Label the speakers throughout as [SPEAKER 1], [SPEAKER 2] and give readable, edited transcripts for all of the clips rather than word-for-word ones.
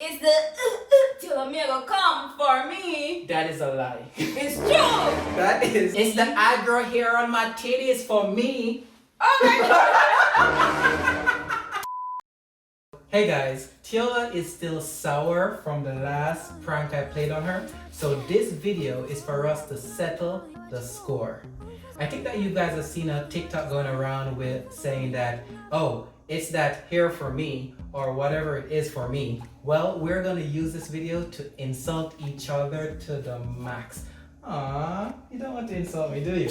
[SPEAKER 1] It's the till a meal come for me.
[SPEAKER 2] That is a lie.
[SPEAKER 1] It's true.
[SPEAKER 2] That is. It's the I grow hair on my titties for me.
[SPEAKER 1] Oh my god.
[SPEAKER 2] Hey guys, Tiola is still sour from the last prank I played on her. So this video is for us to settle the score. I think that you guys have seen a TikTok going around with saying that, oh, it's that hair for me or whatever it is for me. Well, we're gonna use this video to insult each other to the max. Aww, you don't want to insult me, do you?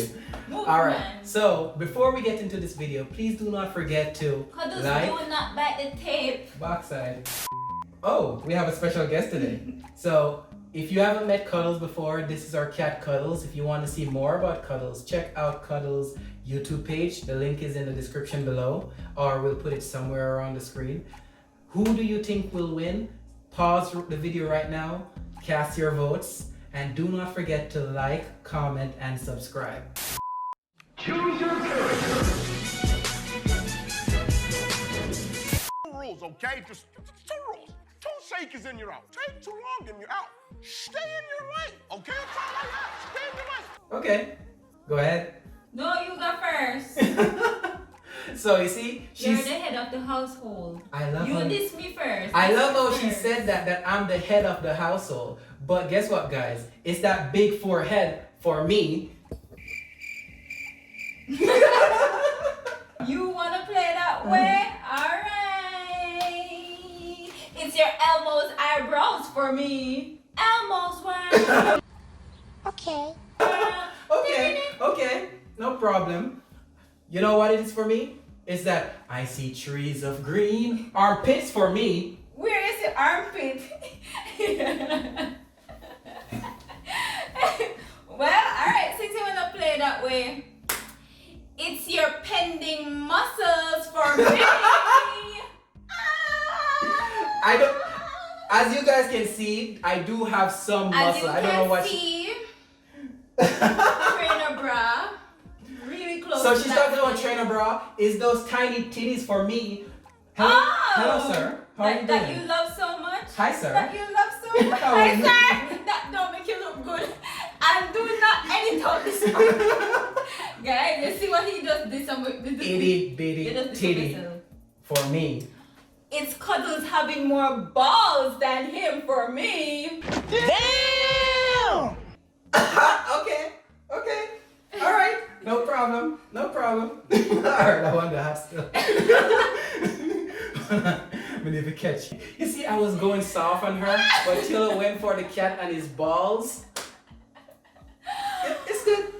[SPEAKER 2] Alright, so before we get into this video, please do not forget to
[SPEAKER 1] Cuddles
[SPEAKER 2] like,
[SPEAKER 1] do not bite the tape.
[SPEAKER 2] backside. Oh, we have a special guest today. So if you haven't met Cuddles before, this is our cat Cuddles. If you want to see more about Cuddles, check out Cuddles' YouTube page. The link is in the description below, or we'll put it somewhere around the screen. Who do you think will win? Pause the video right now, cast your votes, and do not forget to like, comment, and subscribe.
[SPEAKER 3] Choose your character. Rules, okay? Just two rules. 2 seconds and you're out. Take too long and you're out. Stay in your lane, okay? It's all like that. Stay in your lane.
[SPEAKER 2] Okay, go ahead.
[SPEAKER 1] No, you go first.
[SPEAKER 2] So you see,
[SPEAKER 1] You're
[SPEAKER 2] she's.
[SPEAKER 1] the head of the household.
[SPEAKER 2] I love
[SPEAKER 1] You
[SPEAKER 2] her.
[SPEAKER 1] diss me first.
[SPEAKER 2] I
[SPEAKER 1] Diss
[SPEAKER 2] love
[SPEAKER 1] me
[SPEAKER 2] how she
[SPEAKER 1] first.
[SPEAKER 2] said that I'm the head of the household. But guess what, guys? It's that big forehead for me.
[SPEAKER 1] You wanna play that way? Alright. It's your Elmo's eyebrows for me. Elmo's one.
[SPEAKER 4] Okay.
[SPEAKER 2] Okay, no problem. You know what it is for me? It's that I see trees of green, armpits for me.
[SPEAKER 1] Where is your armpit? Well, alright, since you wanna play that way, it's your pending muscles for me.
[SPEAKER 2] I don't. As you guys can see, I do have some
[SPEAKER 1] As
[SPEAKER 2] muscle.
[SPEAKER 1] you
[SPEAKER 2] I don't know
[SPEAKER 1] can
[SPEAKER 2] what.
[SPEAKER 1] see, trainer bra, really close.
[SPEAKER 2] So
[SPEAKER 1] to
[SPEAKER 2] she's
[SPEAKER 1] that
[SPEAKER 2] talking about
[SPEAKER 1] fit.
[SPEAKER 2] trainer bra. Is those tiny titties for me? Hello,
[SPEAKER 1] Oh,
[SPEAKER 2] hello, sir. How are you
[SPEAKER 1] that
[SPEAKER 2] doing?
[SPEAKER 1] you love so much.
[SPEAKER 2] Hi, sir.
[SPEAKER 1] That you love so much.
[SPEAKER 2] How are
[SPEAKER 1] Hi,
[SPEAKER 2] you?
[SPEAKER 1] sir. That don't make you look good. And do not edit out this one. Guys, you see what he just did?
[SPEAKER 2] Itty bitty titty for me.
[SPEAKER 1] It's Cuddles having more balls than him for me.
[SPEAKER 4] Damn!
[SPEAKER 2] Okay. All right. No problem. Alright, I wonder how still. We need to catch you. You see, I was going soft on her, but Tila went for the cat and his balls. It's good.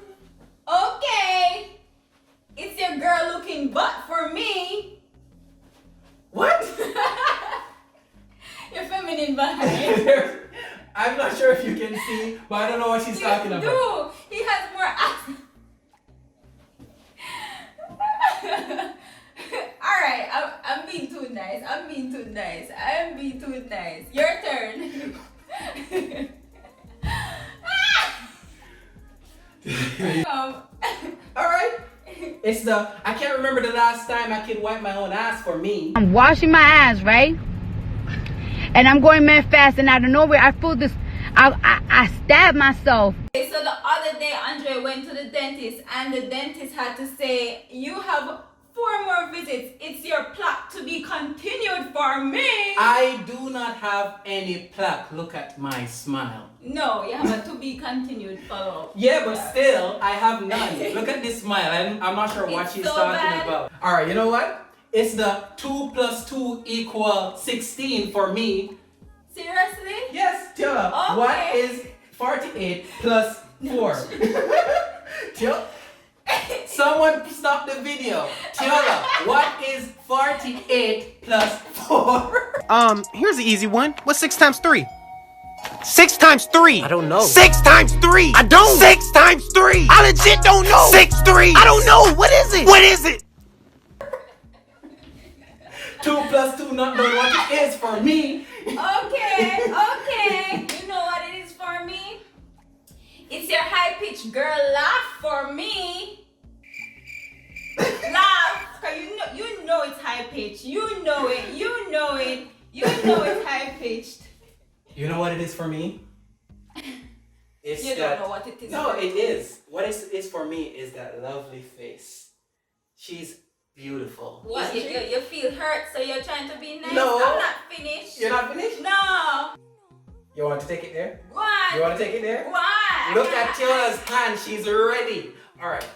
[SPEAKER 1] Okay. It's your girl looking butt for me.
[SPEAKER 2] What?
[SPEAKER 1] Your feminine behind.
[SPEAKER 2] I'm not sure if you can see, but I don't know what she's talking about.
[SPEAKER 1] Do. He has more ass. Alright, I'm being too nice. Your turn.
[SPEAKER 2] Alright. It's the, I can't remember the last time I could wipe my own ass for me.
[SPEAKER 5] I'm washing my eyes, right? And I'm going mad fast, and out of nowhere, I feel this. I stabbed myself.
[SPEAKER 1] Okay, so the other day, Andre went to the dentist, and the dentist had to say, "You have 4 more visits. It's your plaque to be continued for me."
[SPEAKER 2] I do not have any plaque. Look at my smile.
[SPEAKER 1] No, you have a to be continued follow-up.
[SPEAKER 2] Yeah, but still, I have none. Look at this smile. I'm not sure what
[SPEAKER 1] It's
[SPEAKER 2] she's
[SPEAKER 1] so
[SPEAKER 2] talking
[SPEAKER 1] bad.
[SPEAKER 2] about. Alright, you know what? It's the 2 + 2 = 16 for me.
[SPEAKER 1] Seriously?
[SPEAKER 2] Yes, Tiola.
[SPEAKER 1] Okay.
[SPEAKER 2] What is 48 plus 4? Tiola. Someone stop the video. Tiola, what is 48 plus 4?
[SPEAKER 6] Here's the easy one. What's 6 times 3? 6 times 3.
[SPEAKER 7] I don't know.
[SPEAKER 6] 6 times 3. I don't. 6 times 3. I legit don't know. 6 3. I don't know. What is it? What is it?
[SPEAKER 2] 2 plus 2 not knowing what it is for me.
[SPEAKER 1] Okay. You know what it is for me? It's your high-pitched girl laugh for me. Laugh, cause you know it's high pitched. You know it. You know it's high pitched.
[SPEAKER 2] You know what it is for me? It's
[SPEAKER 1] You don't know what it is.
[SPEAKER 2] No, it is. What it is for me is that lovely face. She's beautiful.
[SPEAKER 1] What? You feel hurt, so you're trying to be nice?
[SPEAKER 2] No.
[SPEAKER 1] I'm not finished.
[SPEAKER 2] You're not finished?
[SPEAKER 1] No.
[SPEAKER 2] You want to take it there?
[SPEAKER 1] Why?
[SPEAKER 2] You want to take it there?
[SPEAKER 1] Why?
[SPEAKER 2] Look at Tiola's hand. She's ready. All right.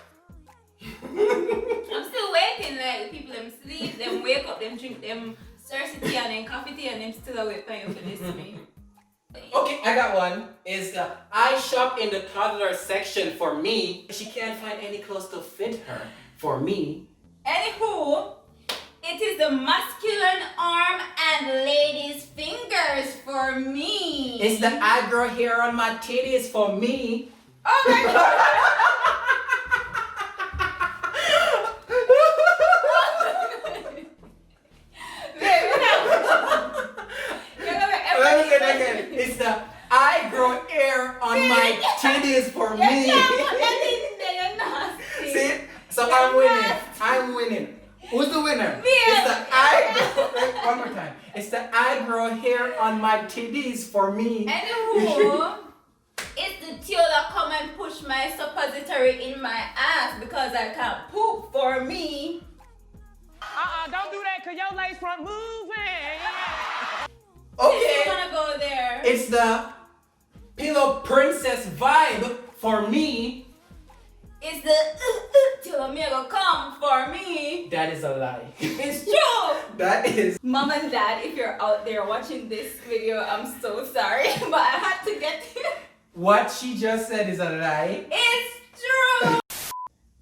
[SPEAKER 1] I'm still waiting. Like people them sleep, them wake up, them drink them Cersei tea and then coffee tea, and them still awake for you for this to me.
[SPEAKER 2] Okay, I got one. Is I shop in the toddler section for me. She can't find any clothes to fit her. For me.
[SPEAKER 1] Anywho, it is the masculine arm and ladies' fingers for me.
[SPEAKER 2] It's the I grow hair on my titties for me.
[SPEAKER 1] Oh my god!
[SPEAKER 2] Let me say that again. It's the I grow hair on my titties for me.
[SPEAKER 1] You're nasty.
[SPEAKER 2] See? So
[SPEAKER 1] You're
[SPEAKER 2] I'm winning.
[SPEAKER 1] nasty.
[SPEAKER 2] I'm winning. Who's the winner?
[SPEAKER 1] Me.
[SPEAKER 2] It's the one more time. It's the I grow hair on my titties for me.
[SPEAKER 1] Anywho, it's the Tiola come and push my suppository in my ass because I can't poop for me.
[SPEAKER 7] Don't do that, cause your lace front moving.
[SPEAKER 2] Okay.
[SPEAKER 1] You're gonna go there.
[SPEAKER 2] It's the Pillow Princess vibe for me.
[SPEAKER 1] It's the Tiola Miego come for me.
[SPEAKER 2] That is a lie.
[SPEAKER 1] It's true.
[SPEAKER 2] That is.
[SPEAKER 1] Mom and Dad, if you're out there watching this video, I'm so sorry, but I had to get it.
[SPEAKER 2] What she just said is a lie.
[SPEAKER 1] It's true.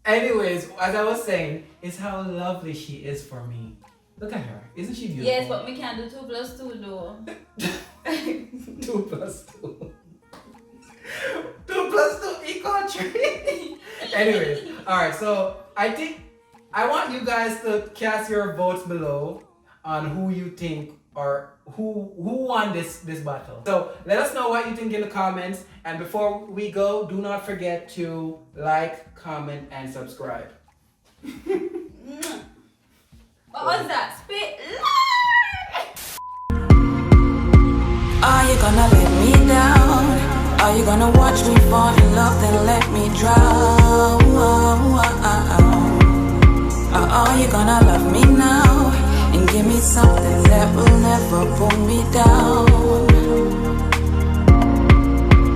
[SPEAKER 2] Anyways, as I was saying, it's how lovely she is for me. Look at her. Isn't she beautiful?
[SPEAKER 1] Yes, but we can't do 2 + 2 though.
[SPEAKER 2] 2 + 2. 2 + 2 equal 3. Anyways, alright, so I think I want you guys to cast your votes below on who you think or who won this battle. So let us know what you think in the comments, and before we go, do not forget to like, comment, and subscribe.
[SPEAKER 1] What was that? Spit.
[SPEAKER 8] Are you gonna let me down? Are you gonna watch me fall in love, then let me drown?